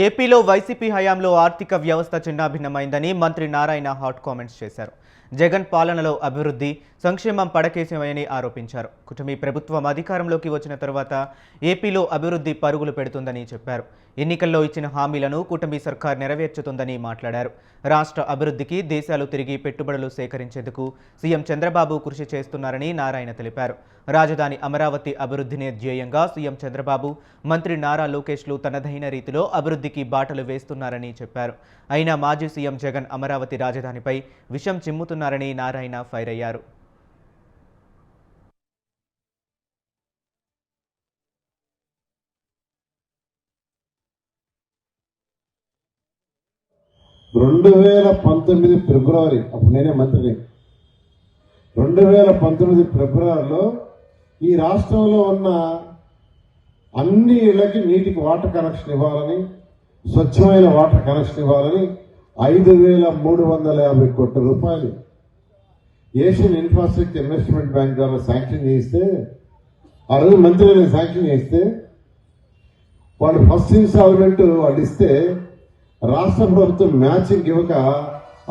ఏపీలో వైసీపీ హయాంలో ఆర్థిక వ్యవస్థ చిన్నాభిన్నమైందని మంత్రి నారాయణ హాట్ కామెంట్స్ చేశారు. జగన్ పాలనలో అభివృద్ధి, సంక్షేమం పడకేశాయని ఆరోపించారు. కూటమి ప్రభుత్వం అధికారంలోకి వచ్చిన తర్వాత ఏపీలో అభివృద్ధి పరుగులు పెడుతుందని చెప్పారు. ఎన్నికల్లో ఇచ్చిన హామీలను కూటమి సర్కార్ నెరవేర్చుతుందని మాట్లాడారు. రాష్ట్ర అభివృద్ధికి దేశాలు తిరిగి పెట్టుబడులు సేకరించేందుకు సీఎం చంద్రబాబు కృషి చేస్తున్నారని నారాయణ తెలిపారు. రాజధాని అమరావతి అభివృద్ధినే ధ్యేయంగా సీఎం చంద్రబాబు, మంత్రి నారా లోకేష్లు తనదైన రీతిలో అభివృద్ధికి బాటలు వేస్తున్నారని చెప్పారు. అయినా మాజీ సీఎం జగన్ అమరావతి రాజధానిపై విషం చిమ్ముతున్నారని నారాయణ ఫైర్ అయ్యారు. ఫిబ్రవరి అప్పుడు నేనే మంత్రిని. 2019 ఫిబ్రవరిలో ఈ రాష్ట్రంలో ఉన్న అన్ని ఇళ్లకి నీటికి వాటర్ కనెక్షన్ ఇవ్వాలని, స్వచ్ఛమైన వాటర్ కనెక్షన్ ఇవ్వాలని 5,350 కోట్ల రూపాయలు ఏషియన్ ఇన్ఫ్రాస్ట్రక్చర్ ఇన్వెస్ట్మెంట్ బ్యాంక్ ద్వారా శాంక్షన్ చేయిస్తే, ఆ రోజు మంత్రి శాంక్షన్ చేయిస్తే వాళ్ళు ఫస్ట్ ఇన్స్టాల్మెంట్ వాళ్ళు ఇస్తే రాష్ట్ర ప్రభుత్వం మ్యాచింగ్ ఇవ్వక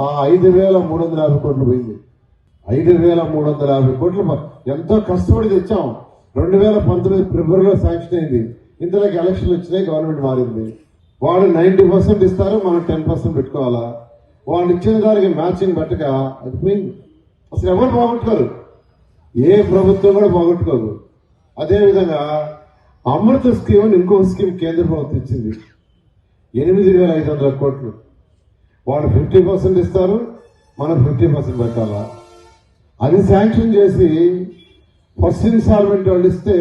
ఆ 5,350 కోట్లు పోయింది. 5,350 కోట్లు ఎంతో కష్టపడి తెచ్చాం. 2019 ఫిబ్రవరిలో శాంక్షన్ అయింది. ఇంతలోకి ఎలక్షన్లు వచ్చినాయి, గవర్నమెంట్ మారింది. వాళ్ళు 90% ఇస్తారు, మనం 10% పెట్టుకోవాలా. వాళ్ళు ఇచ్చిన దానికి మ్యాచింగ్ పెట్టక అది పోయింది. అసలు ఎవరు బాగొట్టుకోరు, ఏ ప్రభుత్వం కూడా బాగొట్టుకోరు. అదేవిధంగా అమృత స్కీమ్ అని ఇంకో స్కీమ్ కేంద్ర ప్రభుత్వం ఇచ్చింది, 8,500 కోట్లు. వాళ్ళు 50% ఇస్తారు, మనం 50% పెట్టాలా. అది శాంక్షన్ చేసి ఫస్ట్ ఇన్స్టాల్మెంట్ వాళ్ళు ఇస్తే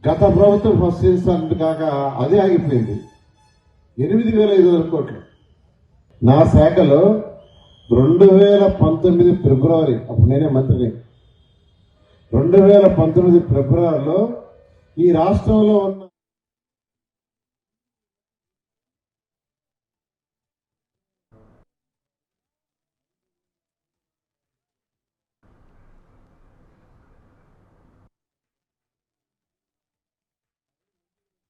గత ప్రభుత్వం ఫస్ట్ ఇన్స్టాల్మెంట్ కాక అదే ఆగిపోయింది, 8,500 కోట్లు. నా శాఖలో 2019 ఫిబ్రవరి అప్పుడు నేనే మంత్రిని. 2019 ఫిబ్రవరిలో ఈ రాష్ట్రంలో ఉన్న